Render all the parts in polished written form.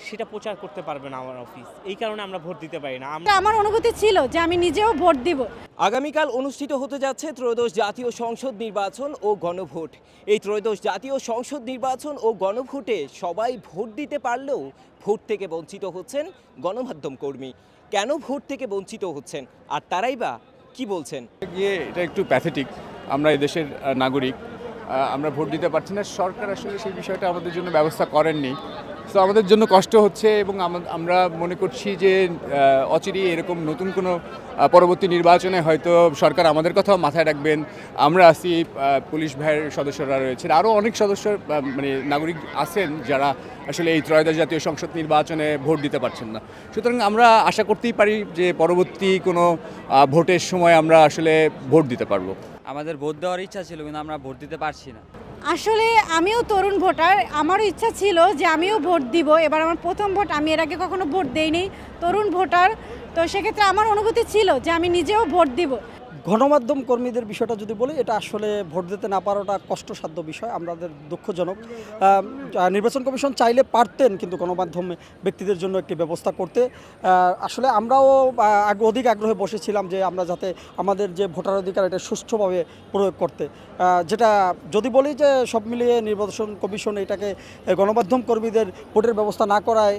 সেটা প্রচার করতে পারবে না আমার অফিস। এই কারণে আমরা ভোট দিতে পারি না। আমার অনুভূতি ছিল যে আমি নিজেও ভোট দিব। আগামীকাল অনুষ্ঠিত হতে যাচ্ছে ত্রয়োদশ জাতীয় সংসদ নির্বাচন ও গণভোট। এই ত্রয়োদশ জাতীয় সংসদ নির্বাচন ও গণভোটে সবাই ভোট দিতে পারলেও ভোট থেকে বঞ্চিত হচ্ছেন গণমাধ্যম কর্মী। কেন ভোট থেকে বঞ্চিত হচ্ছেন আর তারাই বা কি বলছেন? এটা একটু প্যাথেটিক। আমরা এদেশের নাগরিক, আমরা ভোট দিতে পারছি না। সরকার আসলে সেই বিষয়টা আমাদের জন্য ব্যবস্থা করেননি। তো আমাদের জন্য কষ্ট হচ্ছে এবং আমরা মনে করছি যে অচিরেই এরকম নতুন কোনো পরবর্তী নির্বাচনে হয়তো সরকার আমাদের কথাও মাথায় রাখবেন। আমরা আছি, পুলিশ ভাইয়ের সদস্যরা রয়েছেন, আরও অনেক সদস্য মানে নাগরিক আছেন যারা আসলে এই ত্রয়োদশ জাতীয় সংসদ নির্বাচনে ভোট দিতে পারছেন না। সুতরাং আমরা আশা করতেই পারি যে পরবর্তী কোনো ভোটের সময় আমরা আসলে ভোট দিতে পারবো। আমাদের ভোট দেওয়ার ইচ্ছা ছিল কিন্তু আমরা ভোট দিতে পারছি না। আসলে আমিও তরুণ ভোটার, আমারও ইচ্ছা ছিল যে আমিও ভোট দিব। এবার আমার প্রথম ভোট, আমি এর আগে কখনো ভোট দেইনি, তরুণ ভোটার। তো সেক্ষেত্রে আমার অনুভূতি ছিল যে আমি নিজেও ভোট দিব। গণমাধ্যম কর্মীদের বিষয়টা যদি বলি, এটা আসলে ভোট দিতে না পারাটা কষ্টসাধ্য বিষয়, আমাদের দুঃখজনক। নির্বাচন কমিশন চাইলে পারতেন কিন্তু গণমাধ্যম ব্যক্তিদের জন্য একটি ব্যবস্থা করতে। আসলে আমরাও অধিক আগ্রহে বসেছিলাম যে আমরা যাতে আমাদের যে ভোটার অধিকার এটা সুষ্ঠুভাবে প্রয়োগ করতে। যেটা যদি বলি যে সব মিলিয়ে নির্বাচন কমিশন এটাকে গণমাধ্যম কর্মীদের ভোটের ব্যবস্থা না করায়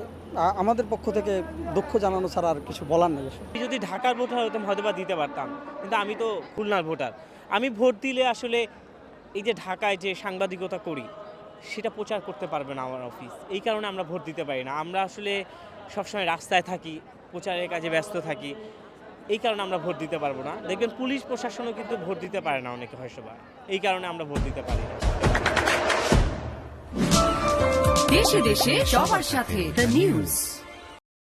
আমাদের পক্ষ থেকে দুঃখ জানানো ছাড়া আর কিছু বলার নেই। যদি ঢাকার ভোটার হতাম হয়তো বা দিতে পারতাম, কিন্তু আমি তো খুলনার ভোটার। আমি ভোট দিলে আসলে এই যে ঢাকায় যে সাংবাদিকতা করি সেটা প্রচার করতে পারবে না আমার অফিস। এই কারণে আমরা ভোট দিতে পারি না। আমরা আসলে সবসময় রাস্তায় থাকি, প্রচারের কাজে ব্যস্ত থাকি, এই কারণে আমরা ভোট দিতে পারবো না। দেখবেন পুলিশ প্রশাসনও কিন্তু ভোট দিতে পারে না অনেকে হয়তো বা, এই কারণে আমরা ভোট দিতে পারি না। দেশে দেশে সবার সাথে দ্য নিউজ।